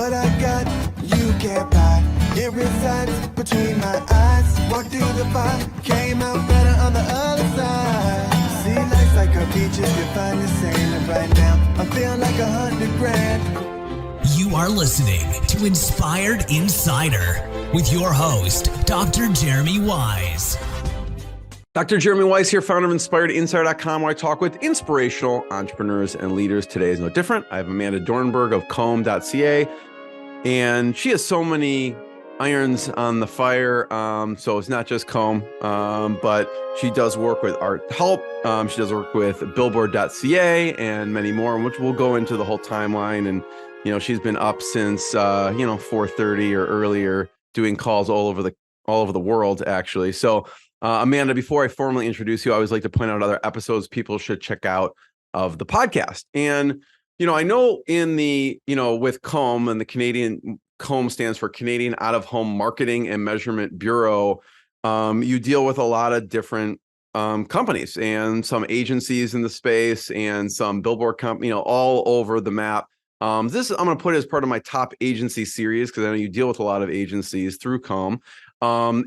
What I got, you can't buy. It resides between my eyes. Walked through the fire, came out better on the other side. See, life's like a beach if you find the sand. And right now, I'm feeling like 100 grand. You are listening to Inspired Insider with your host, Dr. Jeremy Wise. Dr. Jeremy Wise here, founder of InspiredInsider.com, where I talk with inspirational entrepreneurs and leaders. Today is no different. I have Amanda Dorenberg of COMMB.ca, and she has so many irons on the fire. So it's not just COMMB, but she does work with Art Help. She does work with Billboard.ca and many more, which we'll go into the whole timeline. And, you know, she's been up since, 4:30 or earlier, doing calls all over the world, actually. So, Amanda, before I formally introduce you, I always like to point out other episodes people should check out of the podcast. And, I know in the, with COMMB and the Canadian, COMMB stands for Canadian Out-of-Home Marketing and Measurement Bureau. You deal with a lot of different companies and some agencies in the space and some billboard company, all over the map. This I'm going to put it as part of my top agency series because I know you deal with a lot of agencies through COMMB.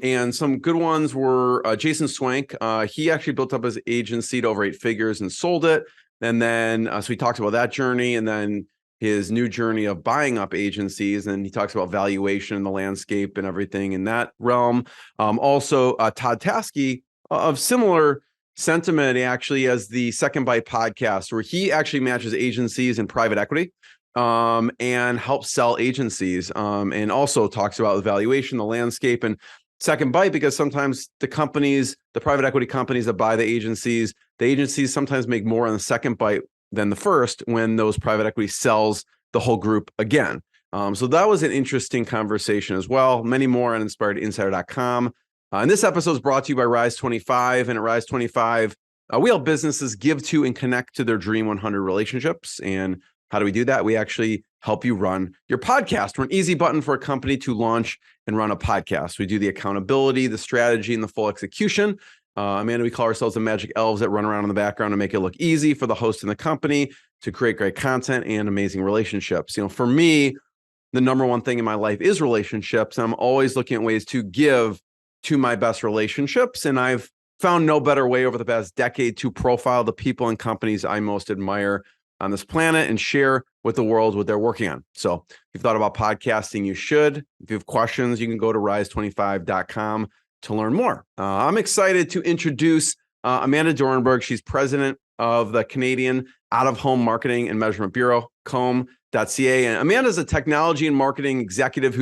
And some good ones were Jason Swank. He actually built up his agency to over 8 figures and sold it. And then, so he talks about that journey and then his new journey of buying up agencies. And he talks about valuation and the landscape and everything in that realm. Also, Todd Taskey of similar sentiment actually as the Second Bite podcast, where he actually matches agencies and private equity. And helps sell agencies, and also talks about the valuation, the landscape, and Second Bite, because sometimes the private equity companies that buy the agencies sometimes make more on the second bite than the first when those private equity sells the whole group again. So that was an interesting conversation as well. Many more on InspiredInsider.com. And this episode is brought to you by Rise 25. And at Rise 25, we help businesses give to and connect to their Dream 100 relationships. And how do we do that? We actually help you run your podcast. We're an easy button for a company to launch and run a podcast. We do the accountability, the strategy, and the full execution. Amanda, we call ourselves the magic elves that run around in the background and make it look easy for the host and the company to create great content and amazing relationships. For me, the number one thing in my life is relationships. I'm always looking at ways to give to my best relationships. And I've found no better way over the past decade to profile the people and companies I most admire on this planet and share with the world what they're working on. So if you've thought about podcasting, you should. If you have questions, you can go to rise25.com to learn more. I'm excited to introduce Amanda Dorenberg. She's president of the Canadian Out-of-Home Marketing and Measurement Bureau, COMMB.ca. And Amanda's a technology and marketing executive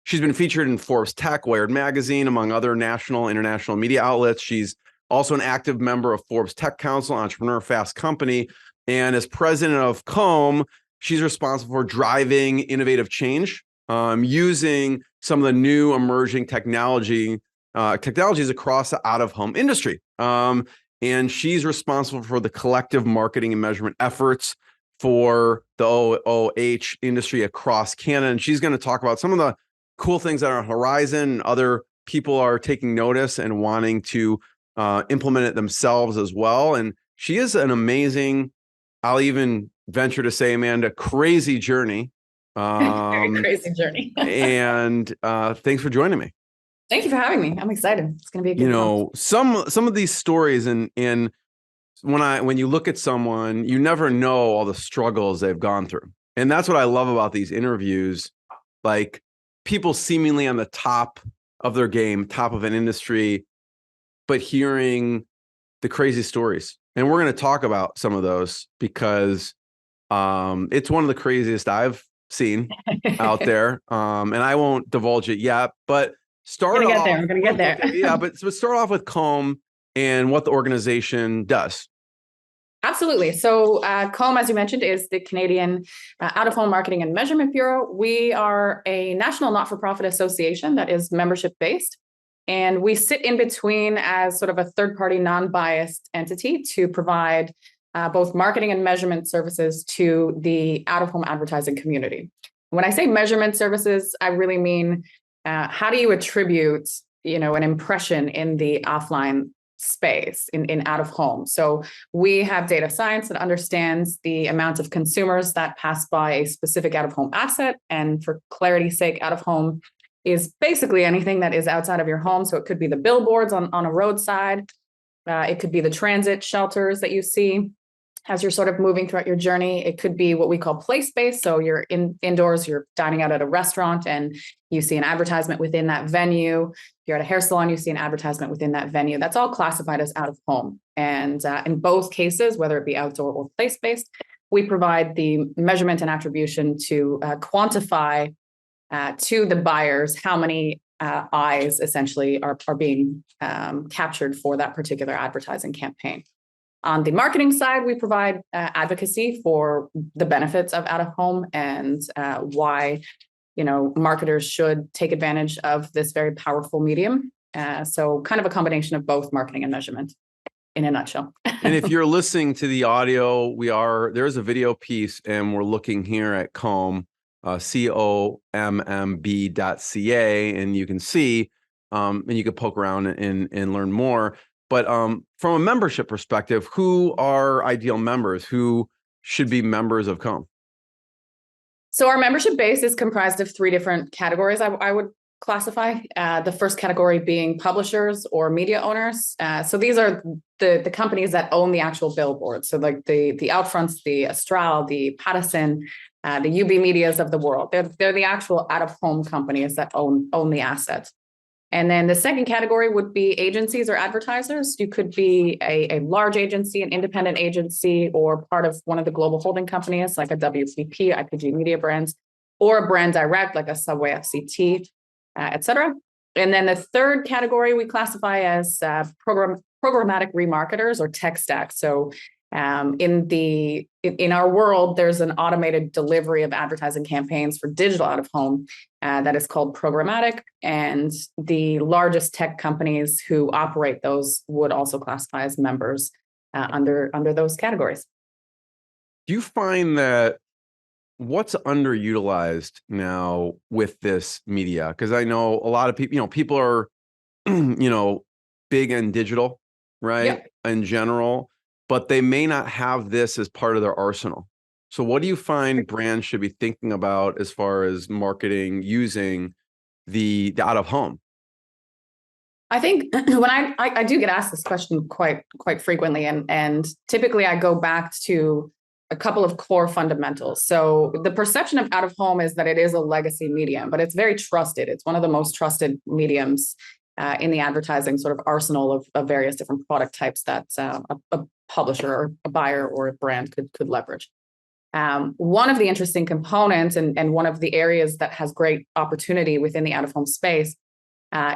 she's been featured in Forbes Tech, Wired Magazine, among other national, international media outlets. She's also an active member of Forbes Tech Council, Entrepreneur Fast Company. And as president of COMMB, she's responsible for driving innovative change, using some of the new emerging technologies across the out-of-home industry. And she's responsible for the collective marketing and measurement efforts for the OOH industry across Canada. And she's going to talk about some of the cool things that are on the horizon. Other people are taking notice and wanting to implement it themselves as well. And she is an amazing, I'll even venture to say, Amanda, crazy journey. Very crazy journey. And thanks for joining me. Thank you for having me. I'm excited. It's going to be a good month. Some of these stories and when you look at someone, you never know all the struggles they've gone through. And that's what I love about these interviews. Like people seemingly on the top of their game, top of an industry, but hearing the crazy stories. And we're going to talk about some of those because it's one of the craziest I've seen out there. And I won't divulge it yet, but we're going to get there. Yeah, but start off with COMMB and what the organization does. Absolutely. So COMMB, as you mentioned, is the Canadian Out-of-Home Marketing and Measurement Bureau. We are a national not-for-profit association that is membership-based. And we sit in between as sort of a third-party, non-biased entity to provide both marketing and measurement services to the out-of-home advertising community. When I say measurement services, I really mean how do you attribute, an impression in the offline space in out of home. So we have data science that understands the amount of consumers that pass by a specific out of home asset. And for clarity's sake, out of home is basically anything that is outside of your home. So it could be the billboards on a roadside. It could be the transit shelters that you see as you're sort of moving throughout your journey. It could be what we call place-based. So you're indoors, you're dining out at a restaurant and you see an advertisement within that venue. You're at a hair salon, you see an advertisement within that venue. That's all classified as out of home. And in both cases, whether it be outdoor or place-based, we provide the measurement and attribution to quantify to the buyers how many eyes essentially are being captured for that particular advertising campaign. On the marketing side, we provide advocacy for the benefits of out of home and why marketers should take advantage of this very powerful medium. So kind of a combination of both marketing and measurement in a nutshell. And if you're listening to the audio, there's a video piece, and we're looking here at COMMB, COMMB.ca, and you can see, and you can poke around and learn more. But from a membership perspective, who are ideal members? Who should be members of COMMB? So our membership base is comprised of three different categories. I would classify the first category being publishers or media owners. So these are the companies that own the actual billboard. So like the Outfronts, the Astral, the Pattison, the UB Medias of the world. They're the actual out-of-home companies that own the assets. And then the second category would be agencies or advertisers. You could be a large agency, an independent agency, or part of one of the global holding companies like a WPP, IPG Media Brands, or a brand direct like a Subway FCT, et cetera. And then the third category we classify as programmatic remarketers or tech stack. So in our world, there's an automated delivery of advertising campaigns for digital out of home that is called programmatic, and the largest tech companies who operate those would also classify as members under those categories. Do you find that what's underutilized now with this media? Because I know a lot of people, people are, big in digital, right? Yep. In general, but they may not have this as part of their arsenal. So what do you find brands should be thinking about as far as marketing using the out of home? I think when I do get asked this question quite frequently, and typically I go back to a couple of core fundamentals. So the perception of out of home is that it is a legacy medium, but it's very trusted. It's one of the most trusted mediums in the advertising sort of arsenal of various different product types that a publisher or a buyer or a brand could leverage. One of the interesting components and one of the areas that has great opportunity within the out-of-home space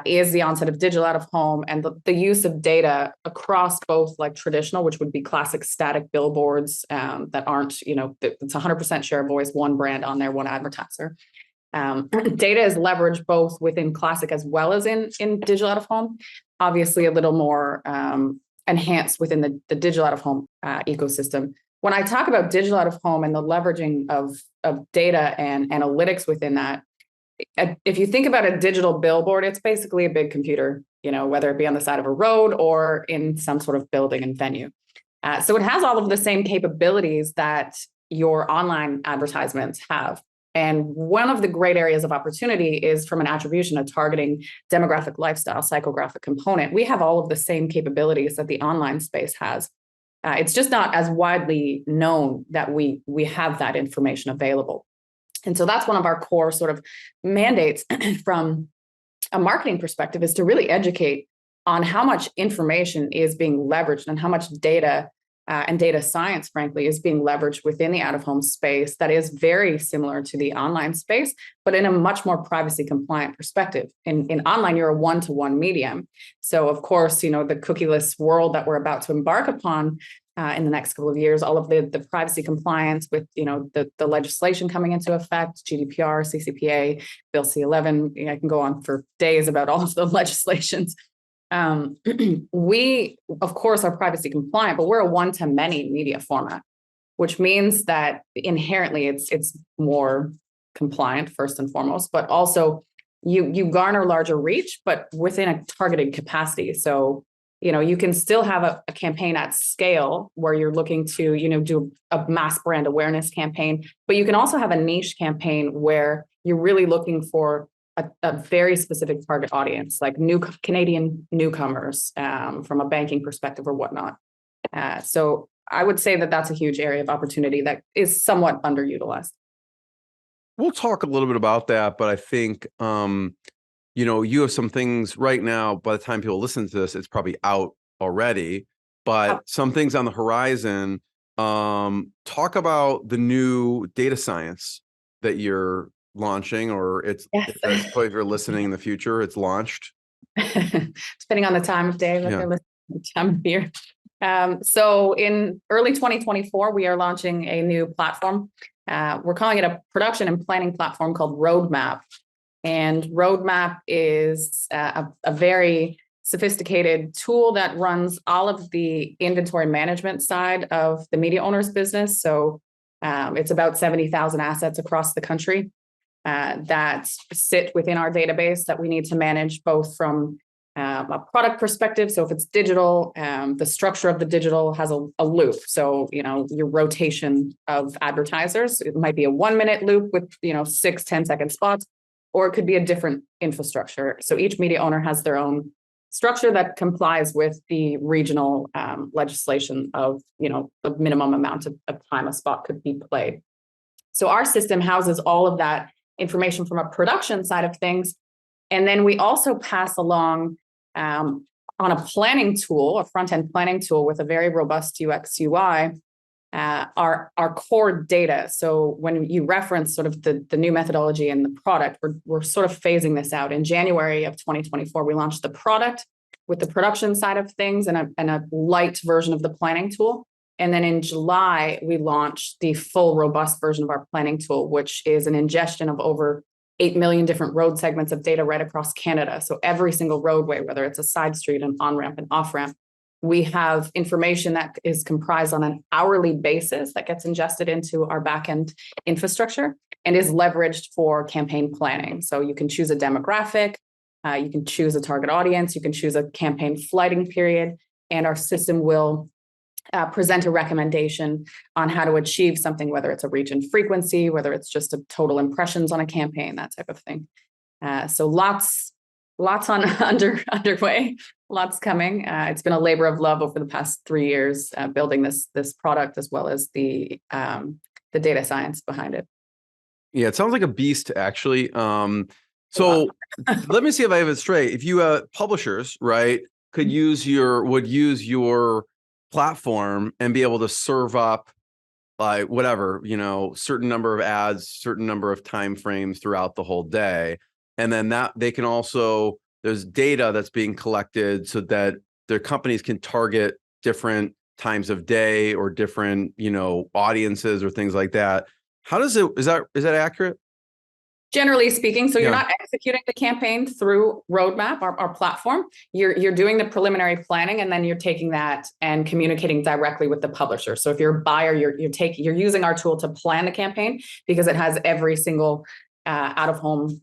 is the onset of digital out-of-home and the use of data across both like traditional, which would be classic static billboards that aren't, it's 100% share of voice, one brand on there, one advertiser. Data is leveraged both within classic as well as in digital out-of-home, obviously a little more enhanced within the digital out-of-home ecosystem. When I talk about digital out of home and the leveraging of data and analytics within that, if you think about a digital billboard, it's basically a big computer, whether it be on the side of a road or in some sort of building and venue. So it has all of the same capabilities that your online advertisements have. And one of the great areas of opportunity is from an attribution, a targeting, demographic, lifestyle, psychographic component. We have all of the same capabilities that the online space has. It's just not as widely known that we have that information available. And so that's one of our core sort of mandates from a marketing perspective, is to really educate on how much information is being leveraged and how much data and data science, frankly, is being leveraged within the out-of-home space that is very similar to the online space, but in a much more privacy compliant perspective. In online, you're a one-to-one medium. So of course, the cookieless world that we're about to embark upon in the next couple of years, all of the privacy compliance with, the legislation coming into effect, GDPR, CCPA, Bill C-11, I can go on for days about all of the legislations. We, of course, are privacy compliant, but we're a one-to-many media format, which means that inherently it's more compliant first and foremost, but also you garner larger reach, but within a targeted capacity. So you can still have a campaign at scale where you're looking to, do a mass brand awareness campaign, but you can also have a niche campaign where you're really looking for a very specific target audience, like new Canadian newcomers from a banking perspective or whatnot. So I would say that that's a huge area of opportunity that is somewhat underutilized. We'll talk a little bit about that, but I think, you have some things right now. By the time people listen to this, it's probably out already, but some things on the horizon. Talk about the new data science that you're launching, or I suppose if you're listening in the future, it's launched. Depending on the time of day that they're listening, the time of year. So in early 2024, we are launching a new platform. We're calling it a production and planning platform called Roadmap. And Roadmap is a very sophisticated tool that runs all of the inventory management side of the media owner's business. So it's about 70,000 assets across the country that sit within our database that we need to manage, both from a product perspective. So if it's digital, the structure of the digital has a loop. So, your rotation of advertisers, it might be a 1-minute loop with, 6, 10-second spots, or it could be a different infrastructure. So each media owner has their own structure that complies with the regional legislation of, the minimum amount of time a spot could be played. So our system houses all of that information from a production side of things. And then we also pass along on a planning tool, a front-end planning tool with a very robust UX UI, our core data. So when you reference sort of the new methodology and the product, we're sort of phasing this out. In January of 2024, we launched the product with the production side of things and a light version of the planning tool. And then in July, we launched the full robust version of our planning tool, which is an ingestion of over 8 million different road segments of data right across Canada. So every single roadway, whether it's a side street, an on-ramp, an off-ramp, we have information that is comprised on an hourly basis that gets ingested into our backend infrastructure and is leveraged for campaign planning. So you can choose a demographic, you can choose a target audience, you can choose a campaign flighting period, and our system will present a recommendation on how to achieve something, whether it's a reach and frequency, whether it's just a total impressions on a campaign, that type of thing. So lots on underway, lots coming. It's been a labor of love over the past 3 years, building this product as well as the data science behind it. Yeah, it sounds like a beast, actually. So let me see if I have it straight. If you publishers, right, would use your platform and be able to serve up like whatever, certain number of ads, certain number of time frames throughout the whole day. And then that they can also, there's data that's being collected so that their companies can target different times of day or different, audiences or things like that. Is that accurate? Generally speaking, so you're not executing the campaign through Roadmap, our platform. You're doing the preliminary planning, and then you're taking that and communicating directly with the publisher. So if you're a buyer, you're using our tool to plan the campaign because it has every single out-of-home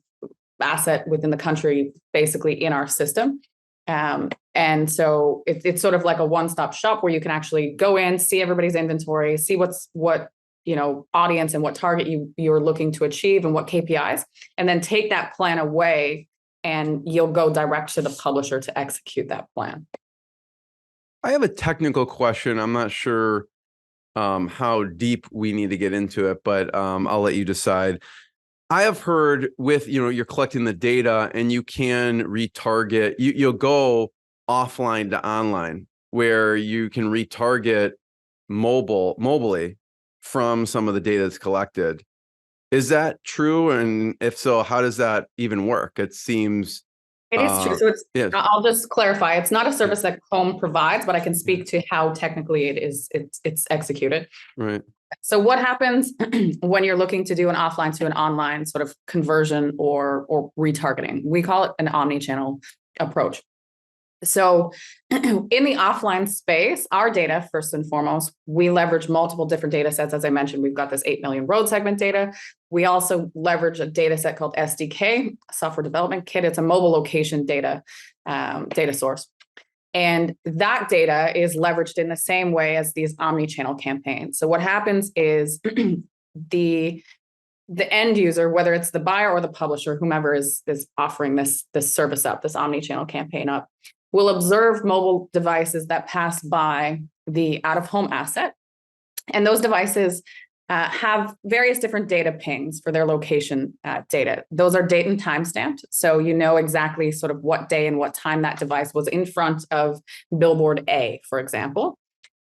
asset within the country basically in our system. And so it's sort of like a one-stop shop where you can actually go in, see everybody's inventory, see what audience and what target you're looking to achieve and what KPIs, and then take that plan away and you'll go direct to the publisher to execute that plan. I have a technical question. I'm not sure how deep we need to get into it, but I'll let you decide. I have heard with, you're collecting the data and you can retarget, you'll go offline to online where you can retarget mobily from some of the data that's collected. Is that true? And if so, how does that even work? It seems it is true. So I'll just clarify. It's not a service that COMMB provides, but I can speak to how technically it's executed. Right. So what happens when you're looking to do an offline to an online sort of conversion or retargeting? We call it an omni-channel approach. So in the offline space, our data, first and foremost, we leverage multiple different data sets. As I mentioned, we've got this 8 million road segment data. We also leverage a data set called SDK, Software Development Kit. It's a mobile location data source. And that data is leveraged in the same way as these omni-channel campaigns. So what happens is the end user, whether it's the buyer or the publisher, whomever is offering this service up, this omni-channel campaign up, will observe mobile devices that pass by the out-of-home asset. And those devices have various different data pings for their location data. Those are date and time stamped. So you know exactly sort of what day and what time that device was in front of billboard A, for example.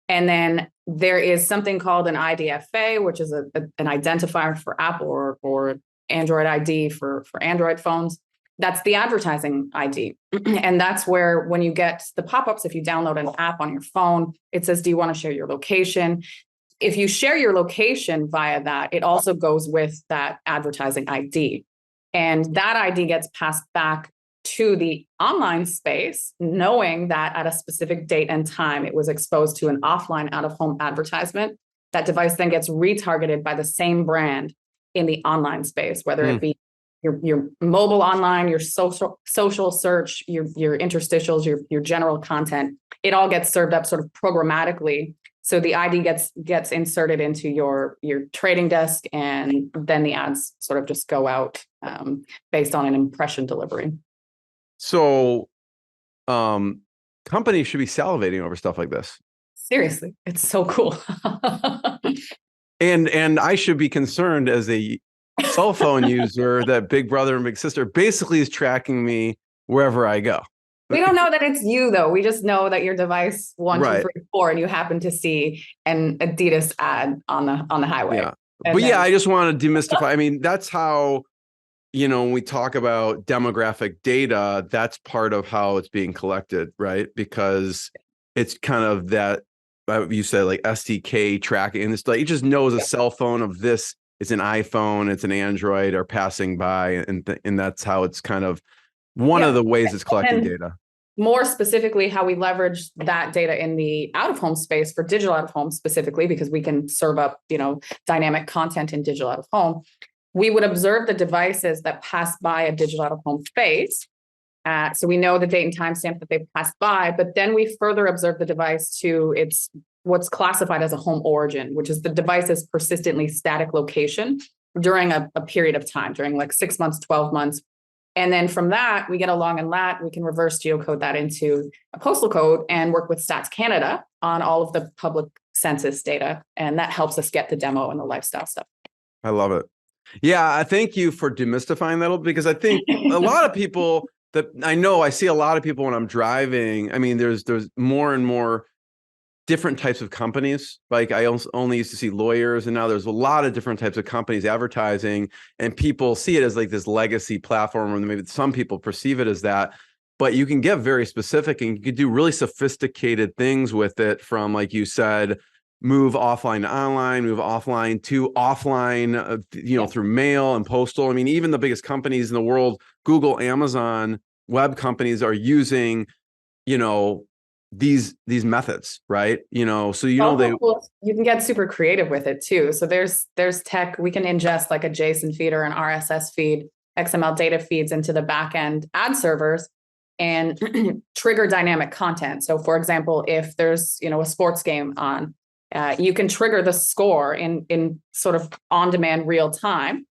And then there is something called an IDFA, which is an identifier for Apple or Android ID for Android phones. That's the advertising ID. And that's where when you get the pop-ups, if you download an app on your phone, it says, do you want to share your location? If you share your location via that, it also goes with that advertising ID. And that ID gets passed back to the online space, knowing that at a specific date and time, it was exposed to an offline out-of-home advertisement. That device then gets retargeted by the same brand in the online space, whether it be your mobile online, your social search, your interstitials, your general content. It all gets served up sort of programmatically. So the ID gets inserted into your trading desk, and then the ads sort of just go out based on an impression delivery. So companies should be salivating over stuff like this. Seriously, it's so cool. And I should be concerned as a cell phone user that Big Brother and Big Sister basically is tracking me wherever I go. We don't know that it's you, though. We just know that your device 1, Right. 2, 3, 4, and you happen to see an Adidas ad on the highway. Yeah. And But then- yeah, I just want to demystify. I mean, that's how, when we talk about demographic data, that's part of how it's being collected, right? Because it's kind of that, you said like SDK tracking, and it's like, it just knows a cell phone of this, it's an iPhone, it's an Android, are passing by, and that's how it's kind of one of the ways it's collecting data. More specifically, how we leverage that data in the out-of-home space for digital out-of-home specifically, because we can serve up, dynamic content in digital out-of-home. We would observe the devices that pass by a digital out-of-home space. So we know the date and timestamp that they've passed by, but then we further observe the device to its what's classified as a home origin, which is the device's persistently static location during a period of time, during like 6 months, 12 months. And then from that, we get along in that, we can reverse geocode that into a postal code and work with Stats Canada on all of the public census data. And that helps us get the demo and the lifestyle stuff. I love it. Yeah, I thank you for demystifying that, because I think a lot of people that I see a lot of people when I'm driving. I mean, there's more and more different types of companies. Like I only used to see lawyers, and now there's a lot of different types of companies advertising, and people see it as like this legacy platform, or maybe some people perceive it as that. But you can get very specific, and you can do really sophisticated things with it, from, like you said, move offline to online, move offline to offline, through mail and postal. I mean, even the biggest companies in the world, Google, Amazon, web companies, are using, these methods, right? So you can get super creative with it too. So there's tech. We can ingest like a JSON feed or an RSS feed, XML data feeds into the backend ad servers, and trigger dynamic content. So for example, if there's a sports game on, you can trigger the score in sort of on-demand real time.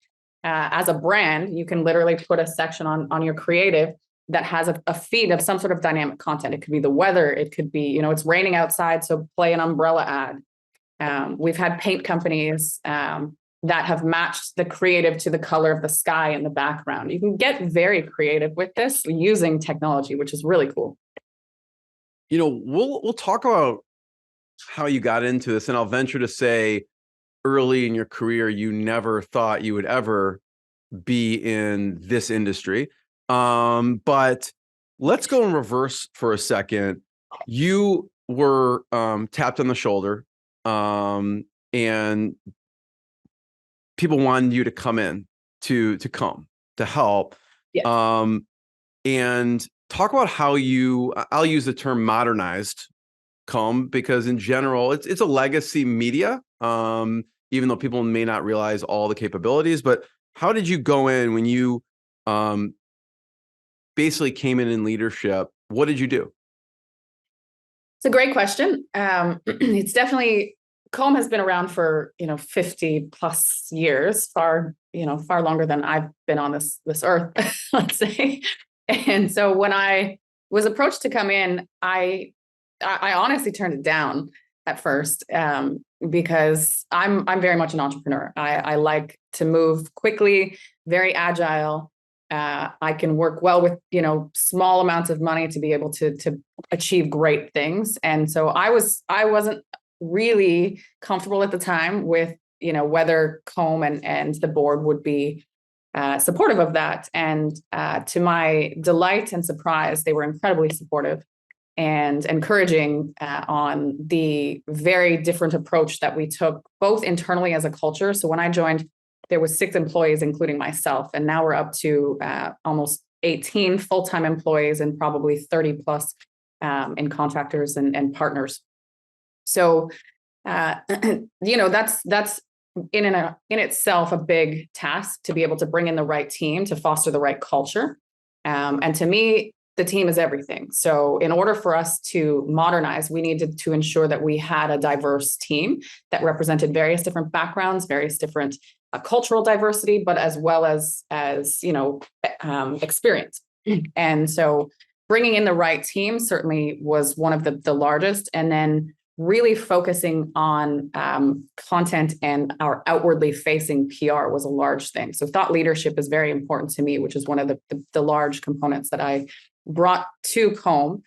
As a brand, you can literally put a section on your creative that has a feed of some sort of dynamic content. It could be the weather. It could be, it's raining outside, so play an umbrella ad. We've had paint companies that have matched the creative to the color of the sky in the background. You can get very creative with this using technology, which is really cool. We'll talk about how you got into this, and I'll venture to say early in your career, you never thought you would ever be in this industry. But let's go in reverse for a second. You were tapped on the shoulder, and people wanted you to come in to COMMB to help. Yes. And talk about how I'll use the term modernized COMMB, because in general, it's a legacy media, even though people may not realize all the capabilities. But how did you go in when you basically came in leadership? What did you do? It's a great question. It's definitely, COMMB has been around for 50 plus years, far longer than I've been on this earth, let's say. And so when I was approached to come in, I honestly turned it down at first, because I'm very much an entrepreneur. I like to move quickly, very agile. I can work well with small amounts of money to be able to achieve great things. And so I wasn't really comfortable at the time with whether COMMB and the board would be supportive of that. And to my delight and surprise, they were incredibly supportive and encouraging on the very different approach that we took, both internally as a culture. So when I joined, there was 6 employees, including myself, and now we're up to almost 18 full-time employees and probably 30 plus in contractors and partners. So that's in itself a big task, to be able to bring in the right team to foster the right culture. And to me, the team is everything. So in order for us to modernize, we needed to ensure that we had a diverse team that represented various different backgrounds, various different cultural diversity, but as well as experience. And so bringing in the right team certainly was one of the largest, and then really focusing on content and our outwardly facing PR was a large thing. So thought leadership is very important to me, which is one of the large components that I brought to COMMB,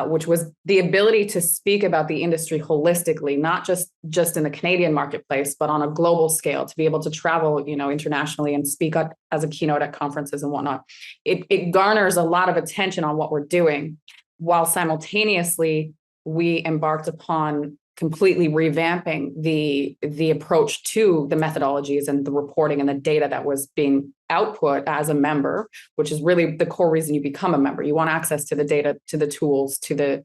which was the ability to speak about the industry holistically, not just in the Canadian marketplace, but on a global scale, to be able to travel, internationally and speak up as a keynote at conferences and whatnot. It garners a lot of attention on what we're doing, while simultaneously we embarked upon completely revamping the approach to the methodologies and the reporting and the data that was being output as a member, which is really the core reason you become a member. You want access to the data, to the tools, to the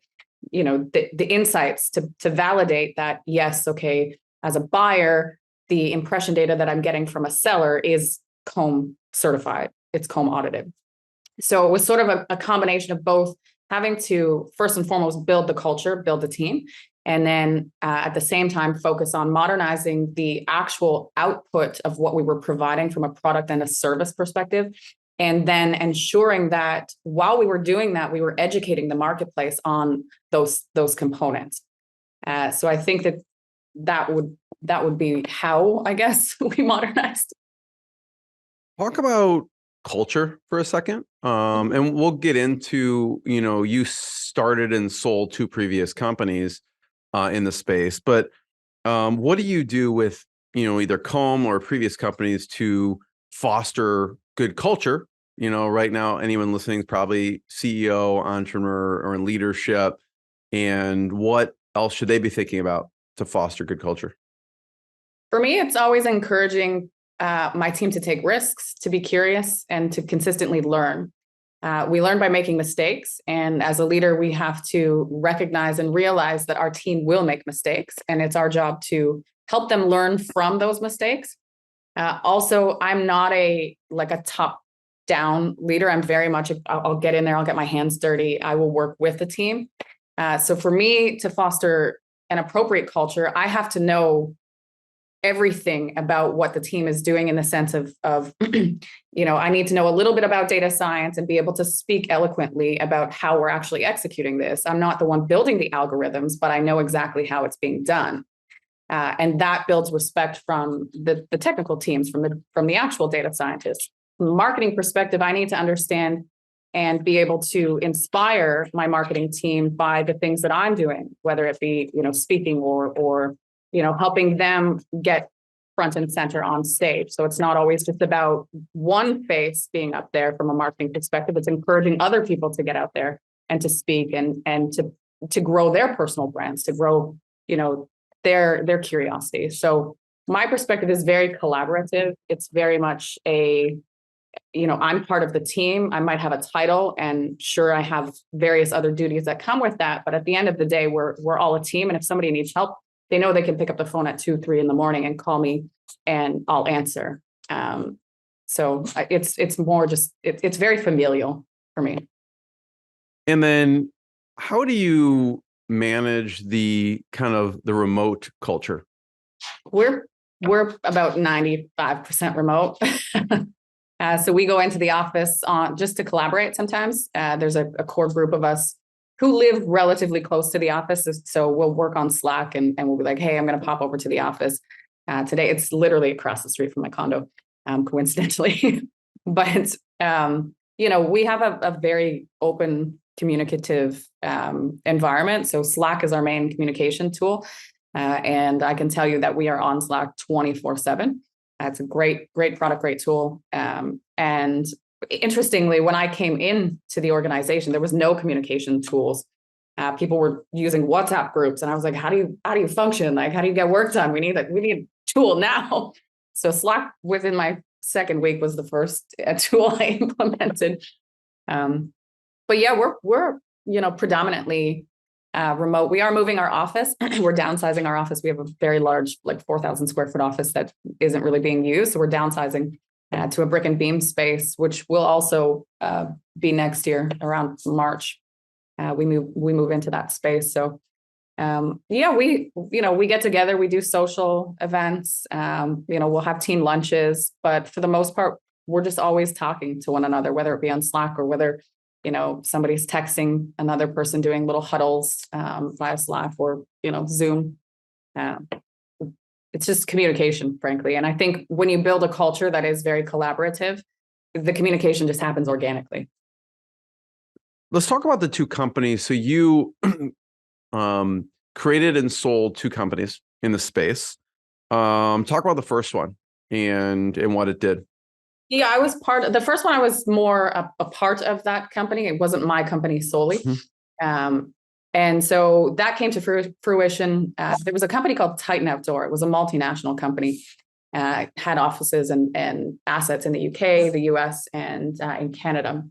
insights to validate that, yes, okay, as a buyer, the impression data that I'm getting from a seller is COMMB certified, it's COMMB audited. So it was sort of a combination of both, having to first and foremost build the culture, build the team, and then at the same time focus on modernizing the actual output of what we were providing from a product and a service perspective, and then ensuring that while we were doing that, we were educating the marketplace on those components. So I think that would be how, I guess, we modernized. Talk about culture for a second. And we'll get into, you started and sold 2 previous companies in the space, but what do you do with, either COMMB or previous companies to foster good culture? Right now, anyone listening is probably CEO, entrepreneur, or in leadership. And what else should they be thinking about to foster good culture? For me, it's always encouraging my team to take risks, to be curious, and to consistently learn. We learn by making mistakes. And as a leader, we have to recognize and realize that our team will make mistakes. And it's our job to help them learn from those mistakes. Also, I'm not a top-down leader. I'm very much, I'll get in there, I'll get my hands dirty. I will work with the team. So for me to foster an appropriate culture, I have to know everything about what the team is doing, in the sense of I need to know a little bit about data science and be able to speak eloquently about how we're actually executing this. I'm not the one building the algorithms, but I know exactly how it's being done. And that builds respect from the technical teams, from the actual data scientists. From a marketing perspective, I need to understand and be able to inspire my marketing team by the things that I'm doing, whether it be, speaking or helping them get front and center on stage. So it's not always just about one face being up there from a marketing perspective. It's encouraging other people to get out there and to speak and to grow their personal brands, to grow, their curiosity. So my perspective is very collaborative. It's very much I'm part of the team. I might have a title, and sure, I have various other duties that come with that. But at the end of the day, we're all a team. And if somebody needs help, they know they can pick up the phone at 2, 3 in the morning and call me, and I'll answer. So it's more just, it's very familial for me. And then how do you manage the kind of the remote culture? We're about 95% remote. So we go into the office just to collaborate sometimes. There's a core group of us who live relatively close to the office. So we'll work on Slack and we'll be like, hey, I'm going to pop over to the office today. It's literally across the street from my condo, coincidentally. But, we have a very open, communicative environment. So Slack is our main communication tool. And I can tell you that we are on Slack 24/7. It's a great product, great tool. And interestingly, when I came into the organization, there was no communication tools. People were using WhatsApp groups, and I was like, "How do you function? Like, how do you get work done? We need a tool now." So Slack, within my second week, was the first tool I implemented. But yeah, we're predominantly remote. We are moving our office. We're downsizing our office. We have a very large, like 4,000 square foot office that isn't really being used. So we're downsizing to a brick and beam space, which will also be next year around March. We move into that space. So we get together. We do social events. We'll have team lunches, but for the most part, we're just always talking to one another, whether it be on Slack or whether somebody's texting another person, doing little huddles via Slack or, Zoom. It's just communication, frankly. And I think when you build a culture that is very collaborative, the communication just happens organically. Let's talk about the two companies. So you created and sold two companies in the space. Talk about the first one and what it did. Yeah, I was the first one. I was more a part of that company. It wasn't my company solely. Mm-hmm. And so that came to fruition. There was a company called Titan Outdoor. It was a multinational company, had offices and assets in the UK, the US, and in Canada.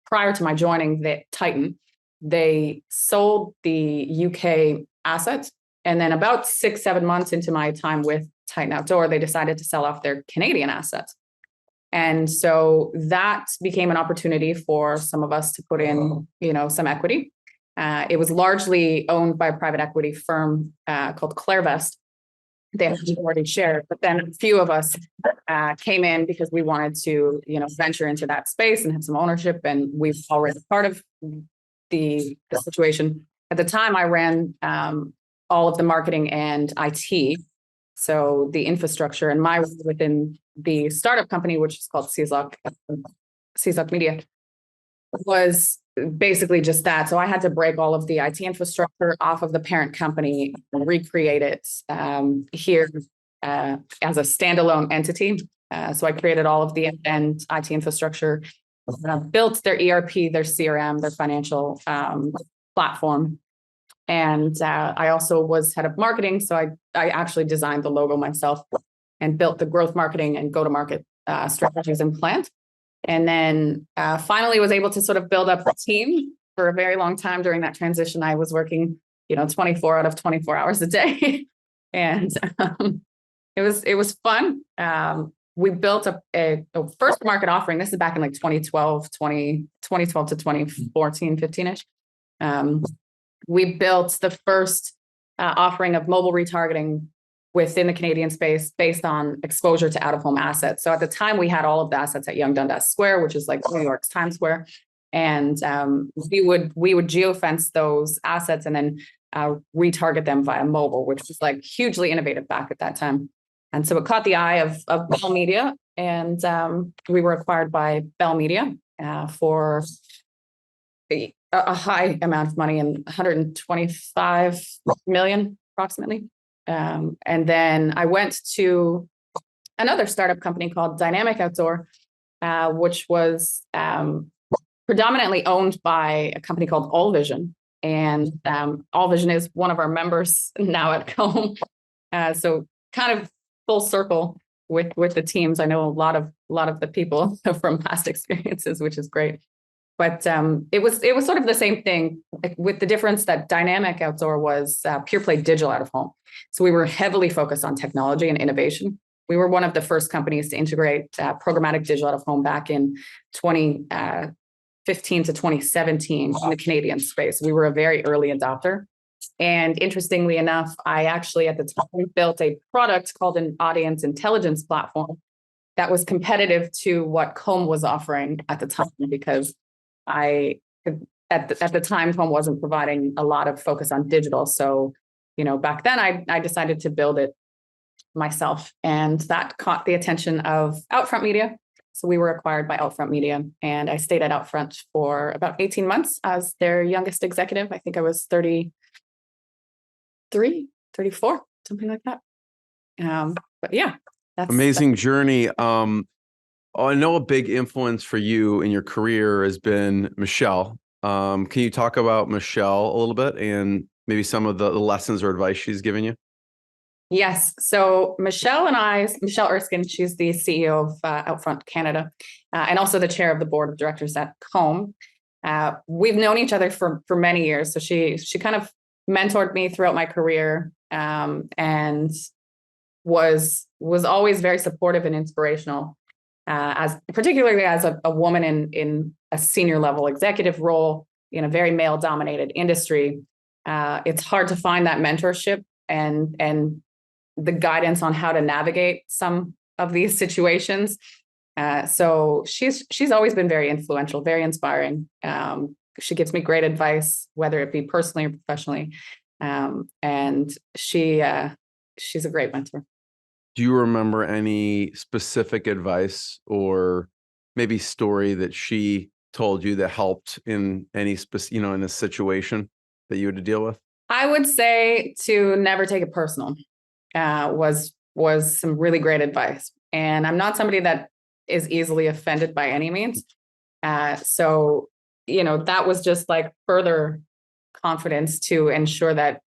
Prior to my joining Titan, they sold the UK assets. And then about 6-7 months into my time with Titan Outdoor, they decided to sell off their Canadian assets. And so that became an opportunity for some of us to put in, some equity. It was largely owned by a private equity firm called Clairvest. They had already shared, but then a few of us came in because we wanted to, venture into that space and have some ownership. And we've already part of the situation. At the time, I ran all of the marketing and IT. So the infrastructure, and my role within the startup company, which is called Czoc Media, was basically just that. So I had to break all of the IT infrastructure off of the parent company and recreate it here as a standalone entity. So I created all of the end IT infrastructure, built their ERP, their CRM, their financial platform. And I also was head of marketing. So I actually designed the logo myself and built the growth marketing and go-to-market strategies and plan. And then finally was able to sort of build up a team. For a very long time during that transition, I was working, 24 out of 24 hours a day. And it was fun. We built a first market offering. This is back in like 2012 to 2014, 15-ish. We built the first offering of mobile retargeting within the Canadian space based on exposure to out-of-home assets. So at the time, we had all of the assets at Yonge Dundas Square, which is like New York's Times Square. And we would geofence those assets and then retarget them via mobile, which was like hugely innovative back at that time. And so it caught the eye of Bell Media, and we were acquired by Bell Media for a high amount of money, and 125 million approximately. And then I went to another startup company called Dynamic Outdoor, which was predominantly owned by a company called All Vision. And All Vision is one of our members now at COMMB. So kind of full circle with the teams. I know a lot of the people from past experiences, which is great. But it was sort of the same thing, with the difference that Dynamic Outdoor was pure play digital out of home. So we were heavily focused on technology and innovation. We were one of the first companies to integrate programmatic digital out of home back in 2015 to 2017 in the Canadian space. We were a very early adopter. And interestingly enough, I actually at the time built a product called an audience intelligence platform that was competitive to what COMMB was offering at the time, because I at the time COMMB wasn't providing a lot of focus on digital. So, back then I decided to build it myself, and that caught the attention of Outfront Media. So we were acquired by Outfront Media, and I stayed at Outfront for about 18 months as their youngest executive. I think I was 33, 34, something like that. But yeah, that's amazing journey. I know a big influence for you in your career has been Michelle. Can you talk about Michelle a little bit and maybe some of the lessons or advice she's given you? Yes. So Michelle Erskine, she's the CEO of Outfront Canada, and also the chair of the board of directors at COMMB. We've known each other for many years. So she kind of mentored me throughout my career, and was always very supportive and inspirational, particularly as a woman in a senior level executive role in a very male dominated industry. It's hard to find that mentorship and the guidance on how to navigate some of these situations. So she's always been very influential, very inspiring. She gives me great advice, whether it be personally or professionally. And she's a great mentor. Do you remember any specific advice or maybe story that she told you that helped in any in a situation that you had to deal with? I would say to never take it personal. Was some really great advice. And I'm not somebody that is easily offended by any means. So, that was just like further confidence to ensure that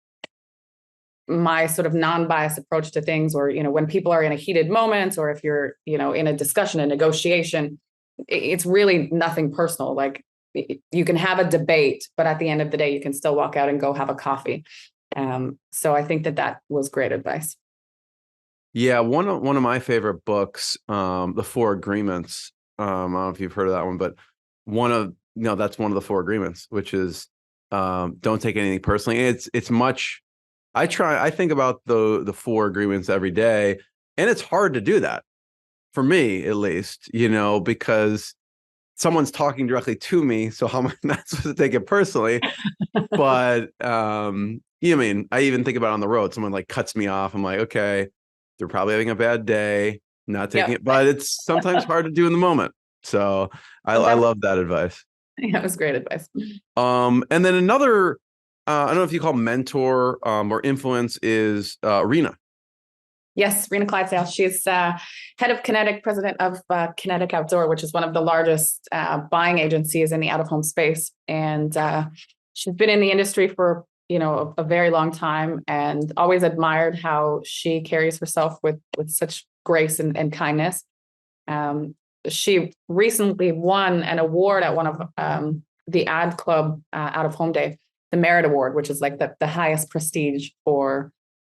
my sort of non-biased approach to things, or, when people are in a heated moment, or if you're, in a discussion, a negotiation, it's really nothing personal. Like, you can have a debate, but at the end of the day, you can still walk out and go have a coffee. So I think that was great advice. Yeah, one of my favorite books, The Four Agreements. I don't know if you've heard of that one, but that's one of the four agreements, which is don't take anything personally. It's much. I think about the four agreements every day, and it's hard to do that for me, at least, because someone's talking directly to me, so how am I not supposed to take it personally? But I even think about on the road, someone like cuts me off. I'm like, okay, they're probably having a bad day, not taking it, but it's sometimes hard to do in the moment. So I love that advice. Yeah, it was great advice. And then another, I don't know if you call mentor or influence is Rena. Yes, Rena Clydesdale. She's head of Kinetic, president of Kinetic Outdoor, which is one of the largest buying agencies in the out-of-home space. And she's been in the industry for a very long time, and always admired how she carries herself with such grace and kindness. She recently won an award at one of the ad club out of home day, the Merit Award, which is like the highest prestige for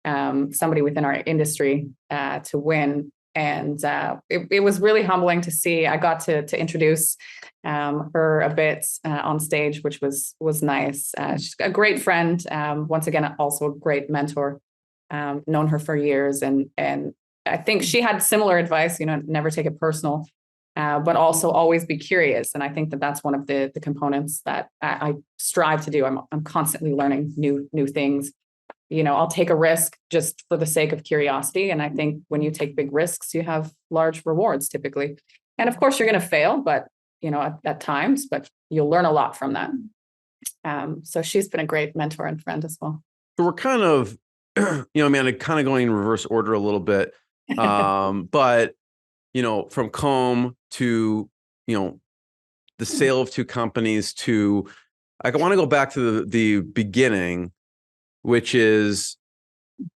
somebody within our industry to win. And it was really humbling to see. I got to introduce her a bit on stage, which was nice. She's a great friend. Once again, also a great mentor. Known her for years, and I think she had similar advice. Never take it personal, but also always be curious. And I think that's one of the components that I strive to do. I'm constantly learning new things. I'll take a risk just for the sake of curiosity. And I think when you take big risks, you have large rewards typically. And of course, you're going to fail, but at times, but you'll learn a lot from that. So she's been a great mentor and friend as well. So we're kind of, Amanda, kind of going in reverse order a little bit. But, from COMMB to, the sale of two companies to, I want to go back to the beginning, which is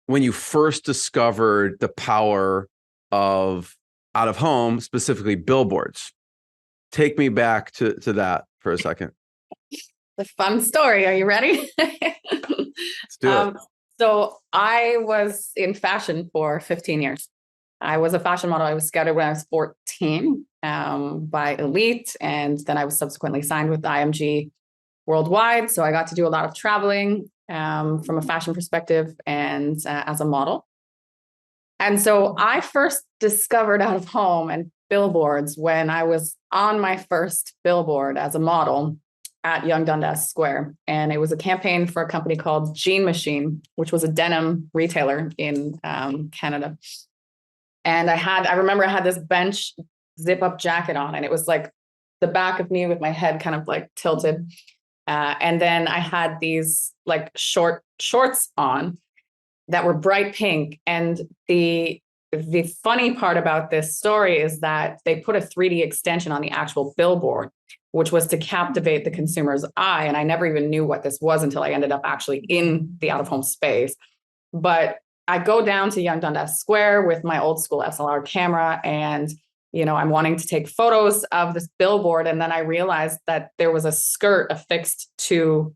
when you first discovered the power of out of home, specifically billboards. Take me back to that for a second. The fun story. Are you ready? Let's do it. So I was in fashion for 15 years. I was a fashion model. I was scouted when I was 14 by Elite, and then I was subsequently signed with IMG worldwide. So I got to do a lot of traveling. from a fashion perspective and as a model. And so I first discovered out of home and billboards when I was on my first billboard as a model at Yonge Dundas Square. And it was a campaign for a company called Jean Machine, which was a denim retailer in Canada. And I remember I had this bench zip up jacket on, and it was like the back of me with my head kind of like tilted. And then I had these like shorts on that were bright pink. And the funny part about this story is that they put a 3D extension on the actual billboard, which was to captivate the consumer's eye. And I never even knew what this was until I ended up actually in the out-of-home space. But I go down to Yonge Dundas Square with my old school SLR camera, and I'm wanting to take photos of this billboard. And then I realized that there was a skirt affixed to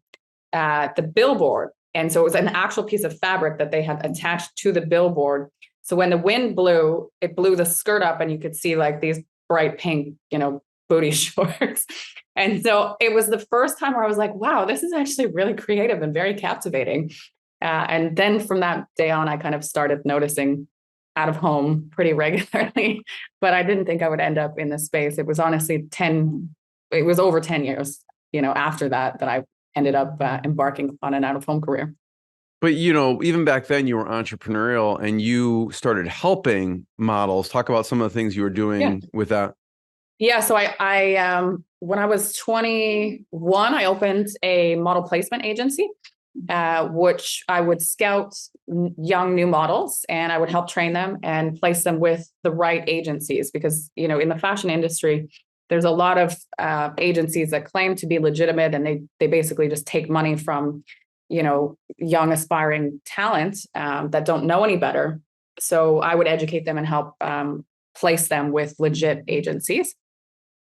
the billboard. And so it was an actual piece of fabric that they had attached to the billboard. So when the wind blew, it blew the skirt up, and you could see like these bright pink, booty shorts. And so it was the first time where I was like, wow, this is actually really creative and very captivating. And then from that day on, I kind of started noticing out of home pretty regularly, but I didn't think I would end up in this space. It was honestly it was over 10 years, after that I ended up embarking on an out of home career. But, even back then you were entrepreneurial and you started helping models. Talk about some of the things you were doing with that. Yeah. So I when I was 21, I opened a model placement agency, which I would scout young new models, and I would help train them and place them with the right agencies. Because, in the fashion industry, there's a lot of agencies that claim to be legitimate, and they basically just take money from, young aspiring talent that don't know any better. So I would educate them and help place them with legit agencies.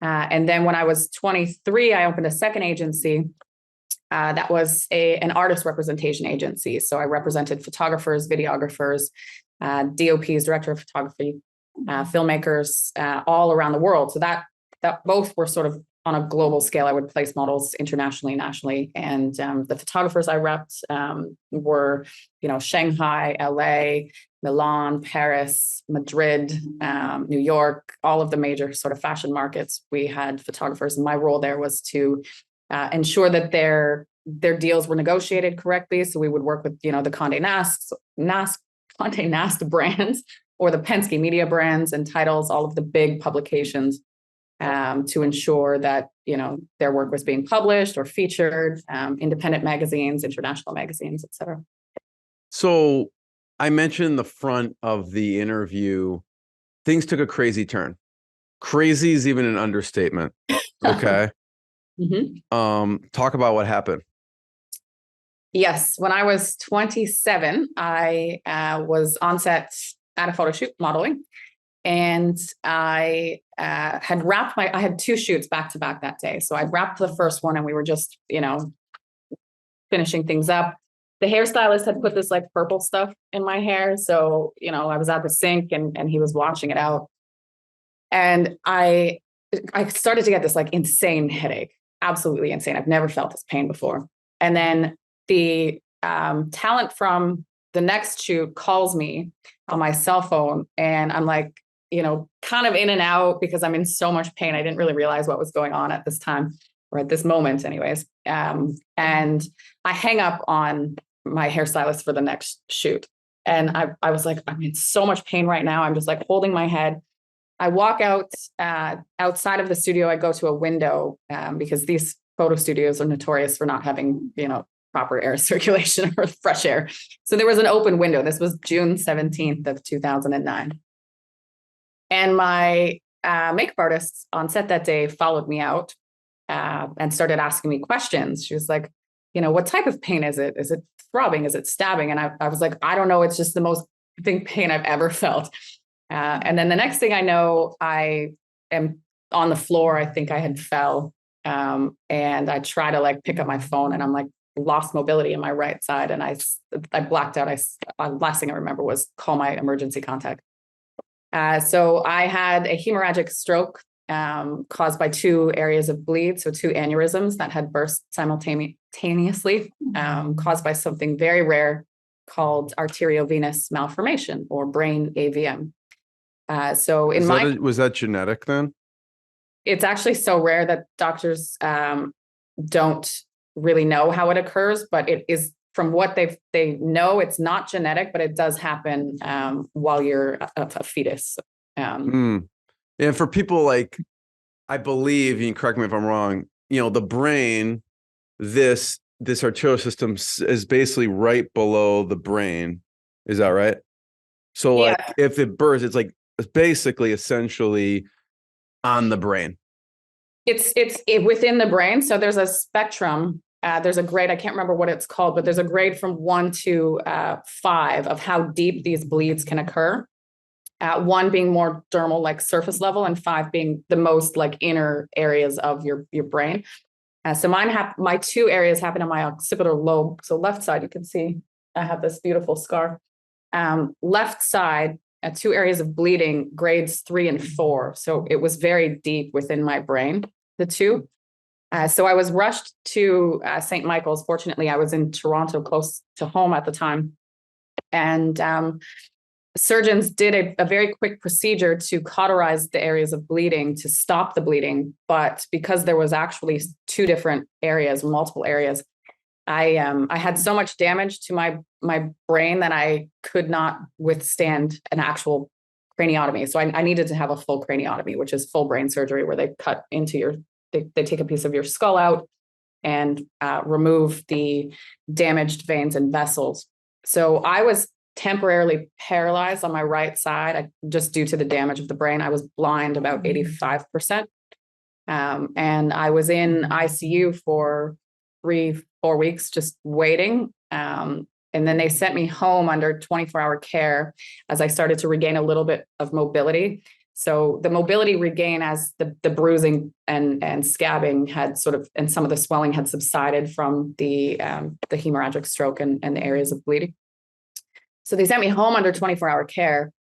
And then when I was 23, I opened a second agency that was an artist representation agency. So I represented photographers, videographers, DOPs, director of photography, filmmakers all around the world. So that both were sort of on a global scale. I would place models internationally, nationally. And the photographers I repped were, Shanghai, LA, Milan, Paris, Madrid, New York, all of the major sort of fashion markets. We had photographers, and my role there was to ensure that their deals were negotiated correctly. So we would work with, the Condé Nast brands, or the Penske Media brands and titles, all of the big publications, to ensure that, their work was being published or featured, independent magazines, international magazines, et cetera. So I mentioned the front of the interview, things took a crazy turn. Crazy is even an understatement. Okay. Mm-hmm. Talk about what happened. Yes. When I was 27, I was on set at a photo shoot modeling, and I had wrapped I had two shoots back to back that day. So I'd wrapped the first one, and we were just, finishing things up. The hairstylist had put this like purple stuff in my hair. So, I was at the sink, and he was washing it out. And I started to get this like insane headache. Absolutely insane. I've never felt this pain before. And then the talent from the next shoot calls me on my cell phone, and I'm like, kind of in and out because I'm in so much pain. I didn't really realize what was going on at this time, or at this moment anyways. And I hang up on my hairstylist for the next shoot. And I was like, I'm in so much pain right now. I'm just like holding my head. I walk out outside of the studio. I go to a window because these photo studios are notorious for not having, proper air circulation or fresh air. So there was an open window. This was June 17th of 2009. And my makeup artist on set that day followed me out and started asking me questions. She was like, what type of pain is it? Is it throbbing? Is it stabbing? And I was like, I don't know. It's just the most pain I've ever felt. And then the next thing I know, I am on the floor. I think I had fell. And I try to like pick up my phone, and I'm like lost mobility in my right side. And I blacked out. Last thing I remember was call my emergency contact. So I had a hemorrhagic stroke caused by two areas of bleed. So two aneurysms that had burst simultaneously, caused by something very rare called arteriovenous malformation or brain AVM. So in was that genetic then? It's actually so rare that doctors don't really know how it occurs, but it is, from what they know, it's not genetic, but it does happen while you're a fetus. And for people like, I believe, you can correct me if I'm wrong, the brain, this arterial system is basically right below the brain. Is that right? So like if it bursts, it's basically essentially on the brain. It's within the brain. So there's a spectrum. There's a grade, I can't remember what it's called, but there's a grade from 1 to 5 of how deep these bleeds can occur. 1 being more dermal, like surface level, and 5 being the most like inner areas of your brain. So my 2 areas happen in my occipital lobe. So left side, you can see I have this beautiful scar. Left side, 2 areas of bleeding, grades 3 and 4. So it was very deep within my brain, the 2. So I was rushed to St. Michael's. Fortunately, I was in Toronto, close to home at the time. And surgeons did a very quick procedure to cauterize the areas of bleeding to stop the bleeding. But because there was actually 2 different areas, multiple areas, I had so much damage to my brain that I could not withstand an actual craniotomy. So I needed to have a full craniotomy, which is full brain surgery, where they cut into they take a piece of your skull out and remove the damaged veins and vessels. So I was temporarily paralyzed on my right side, just due to the damage of the brain. I was blind about 85%. And I was in ICU for 3-4 weeks, just waiting. And then they sent me home under 24-hour care as I started to regain a little bit of mobility. So the mobility regain as the bruising and scabbing had and some of the swelling had subsided from the hemorrhagic stroke and the areas of bleeding. So they sent me home under 24-hour care.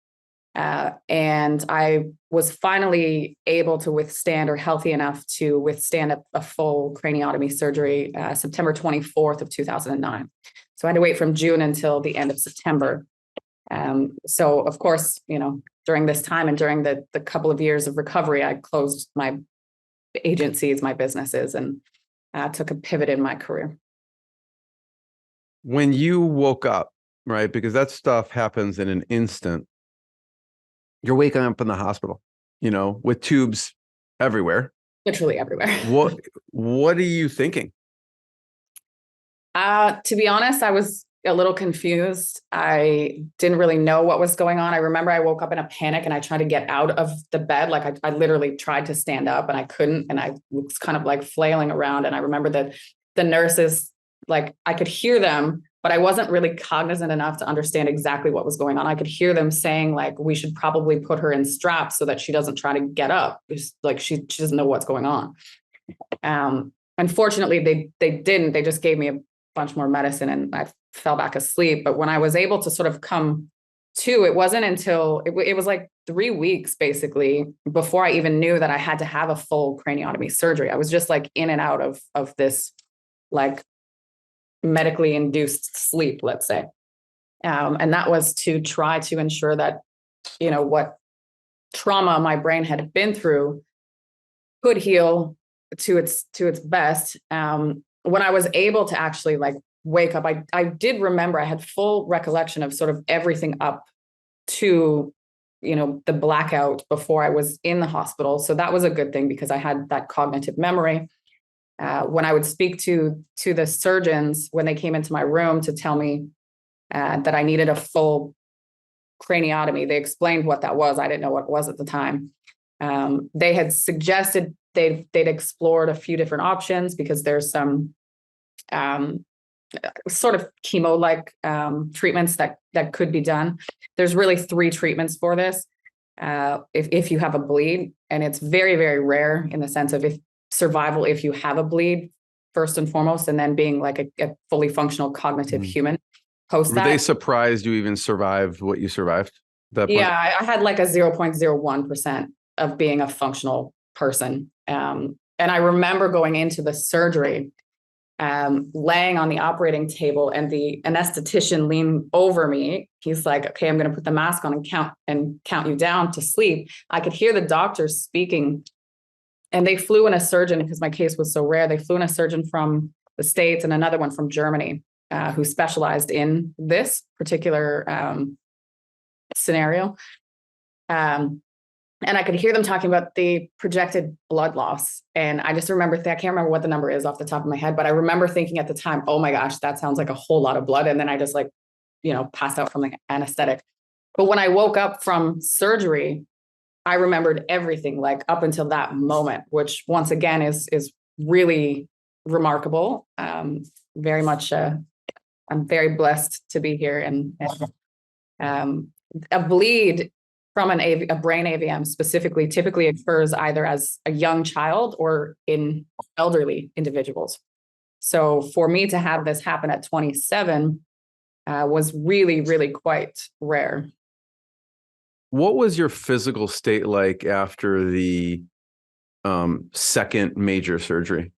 And I was finally able to withstand, or healthy enough to withstand, a full craniotomy surgery, September 24th of 2009. So I had to wait from June until the end of September. So of course, during this time and during the couple of years of recovery, I closed my agencies, my businesses, and took a pivot in my career. When you woke up, right, because that stuff happens in an instant, you're waking up in the hospital, with tubes everywhere. Literally everywhere. What are you thinking? To be honest, I was a little confused. I didn't really know what was going on. I remember I woke up in a panic and I tried to get out of the bed. Like I literally tried to stand up and I couldn't. And I was kind of like flailing around. And I remember that the nurses, like I could hear them, but I wasn't really cognizant enough to understand exactly what was going on. I could hear them saying like, we should probably put her in straps so that she doesn't try to get up. It's like she doesn't know what's going on. Unfortunately, they didn't. They just gave me a bunch more medicine and I fell back asleep. But when I was able to sort of come to, it wasn't until it was like 3 weeks basically before I even knew that I had to have a full craniotomy surgery. I was just like in and out of this like medically induced sleep, let's say. And that was to try to ensure that, what trauma my brain had been through could heal to its best. When I was able to actually like wake up, I did remember I had full recollection of sort of everything up to, the blackout before I was in the hospital. So that was a good thing because I had that cognitive memory. When I would speak to the surgeons, when they came into my room to tell me that I needed a full craniotomy, they explained what that was. I didn't know what it was at the time. They had suggested they'd explored a few different options because there's some sort of chemo-like treatments that could be done. There's really 3 treatments for this. If you have a bleed, and it's very, very rare in the sense of survival if you have a bleed first and foremost, and then being like a fully functional cognitive human post that. Were they surprised you even survived what you survived at that point? Yeah, I had like a 0.01% of being a functional person. And I remember going into the surgery laying on the operating table, and the anesthetician leaned over me. He's like, okay, I'm going to put the mask on and count you down to sleep. I could hear the doctors speaking, and they flew in a surgeon, because my case was so rare. They flew in a surgeon from the States and another one from Germany, who specialized in this particular scenario. And I could hear them talking about the projected blood loss. And I just remember, I can't remember what the number is off the top of my head, but I remember thinking at the time, oh my gosh, that sounds like a whole lot of blood. And then I just passed out from the anesthetic. But when I woke up from surgery, I remembered everything like up until that moment, which once again is really remarkable. Very much, I'm very blessed to be here. And a bleed from a brain AVM specifically typically occurs either as a young child or in elderly individuals. So for me to have this happen at 27 was really, really quite rare. What was your physical state like after the second major surgery?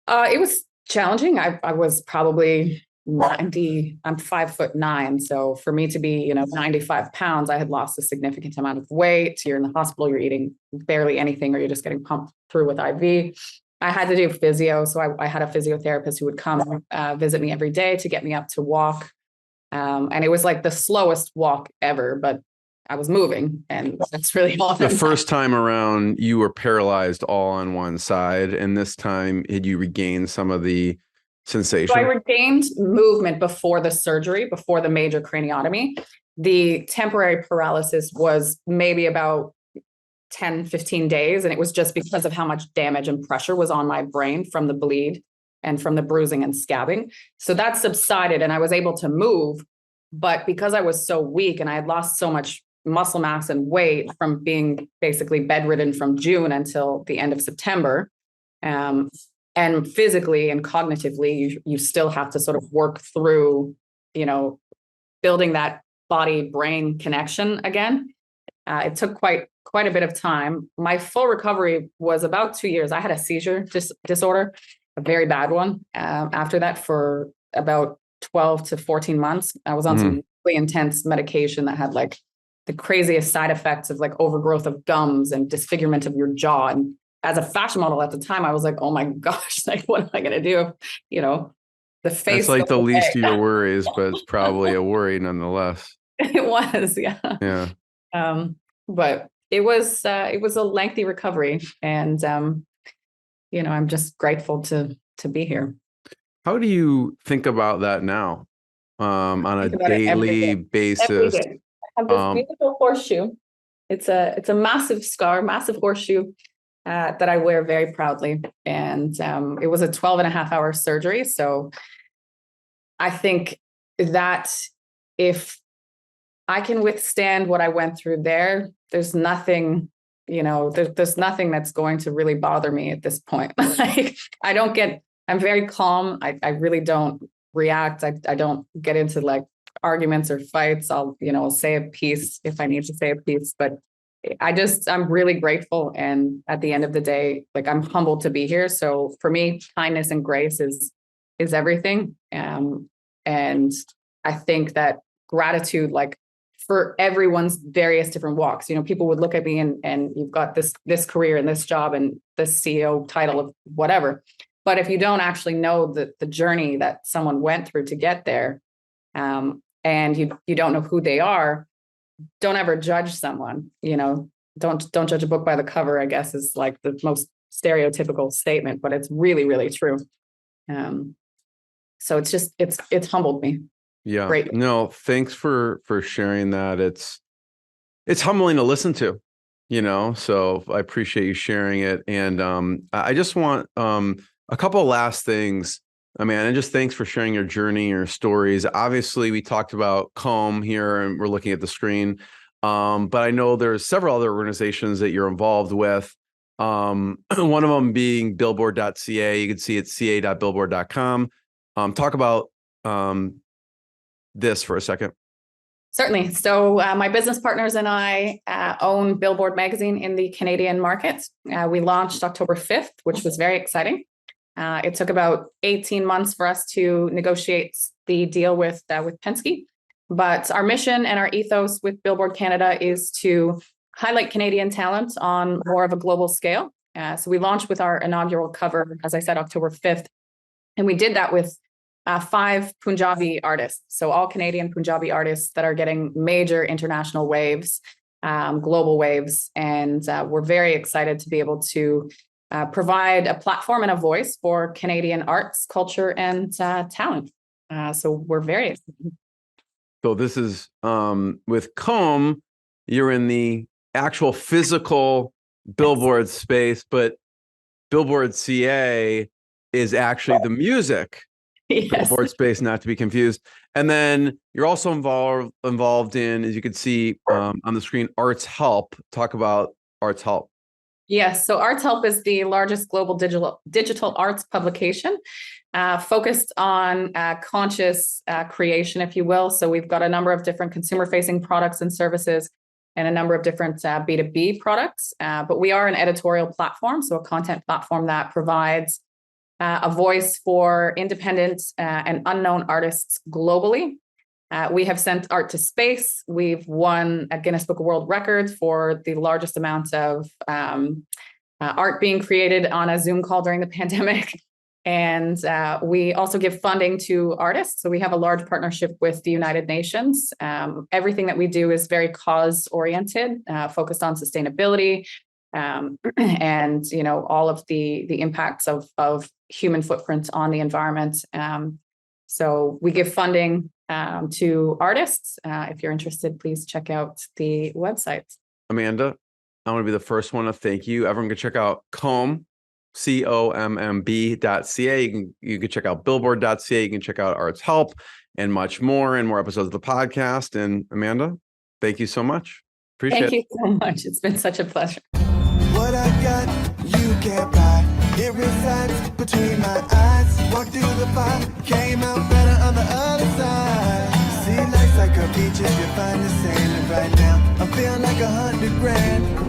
It was challenging. I was probably 90, I'm 5'9". So for me to be, 95 pounds, I had lost a significant amount of weight. You're in the hospital, you're eating barely anything, or you're just getting pumped through with IV. I had to do physio. So I had a physiotherapist who would come visit me every day to get me up to walk. And it was like the slowest walk ever, but I was moving, and that's really all. The first time around, you were paralyzed all on one side. And this time, had you regained some of the sensation? So I regained movement before the surgery, before the major craniotomy. The temporary paralysis was maybe about 10, 15 days. And it was just because of how much damage and pressure was on my brain from the bleed and from the bruising and scabbing. So that subsided and I was able to move. But because I was so weak and I had lost so much muscle mass and weight from being basically bedridden from June until the end of September, and physically and cognitively, you still have to sort of work through, building that body-brain connection again. It took quite a bit of time. My full recovery was about 2 years. I had a seizure disorder, a very bad one. After that, for about 12 to 14 months, I was on some really intense medication that had like the craziest side effects of like overgrowth of gums and disfigurement of your jaw. And as a fashion model at the time, I was like, oh my gosh, like, what am I going to do? The face. It's like the least of your worries, but it's probably a worry nonetheless. It was, yeah. Yeah. But it was a lengthy recovery, and I'm just grateful to be here. How do you think about that now, on a daily basis? Every day. I have this beautiful horseshoe. It's a massive scar, massive horseshoe that I wear very proudly. And it was a 12.5-hour surgery. So I think that if I can withstand what I went through there's nothing, there's nothing that's going to really bother me at this point. Like, I'm very calm. I really don't react. I don't get into like arguments or fights. I'll say a piece if I need to say a piece, but I'm really grateful. And at the end of the day, like, I'm humbled to be here. So for me, kindness and grace is everything. And I think that gratitude, like, for everyone's various different walks, people would look at me and you've got this career and this job and this CEO title of whatever. But if you don't actually know the journey that someone went through to get there, and you don't know who they are, don't ever judge someone. Don't judge a book by the cover, I guess, is like the most stereotypical statement, but it's really, really true. So it's humbled me. Yeah. Great. No, thanks for sharing that. It's humbling to listen to, so I appreciate you sharing it. And I just want a couple of last things. And just thanks for sharing your journey, your stories. Obviously, we talked about COMMB here, and we're looking at the screen. But I know there's several other organizations that you're involved with. One of them being billboard.ca. You can see it's ca.billboard.com. Talk about this for a second. Certainly. So my business partners and I own Billboard magazine in the Canadian market. We launched October 5th, which was very exciting. It took about 18 months for us to negotiate the deal with Penske. But our mission and our ethos with Billboard Canada is to highlight Canadian talent on more of a global scale. So we launched with our inaugural cover, as I said, October 5th. And we did that with 5 Punjabi artists. So all Canadian Punjabi artists that are getting major international waves, global waves. And we're very excited to be able to provide a platform and a voice for Canadian arts, culture, and talent. So we're very excited. So this is with COMMB, you're in the actual physical billboard space, but Billboard CA is actually the music billboard space, not to be confused. And then you're also involved in, as you can see on the screen, Arts Help. Talk about Arts Help. Yes, so Arts Help is the largest global digital arts publication focused on conscious creation, if you will. So we've got a number of different consumer-facing products and services and a number of different B2B products. But we are an editorial platform, so a content platform that provides a voice for independent and unknown artists globally. We have sent art to space. We've won a Guinness Book of World Records for the largest amount of art being created on a Zoom call during the pandemic. And we also give funding to artists. So we have a large partnership with the United Nations. Everything that we do is very cause-oriented, focused on sustainability, and all of the impacts of human footprint on the environment. So we give funding to artists. If you're interested, please check out the website. Amanda, I want to be the first one to thank you. Everyone can check out COMMB, COMMB.ca. You can check out billboard.ca. You can check out Arts Help and much more, and more episodes of the podcast. And Amanda, thank you so much. Appreciate it. Thank you so much. It's been such a pleasure. What I got, you can't buy. It resides between my eyes. Walked through the fire, came out better on the other side. See, life's like a beach if you find the sand. And right now, I'm feeling like $100 grand.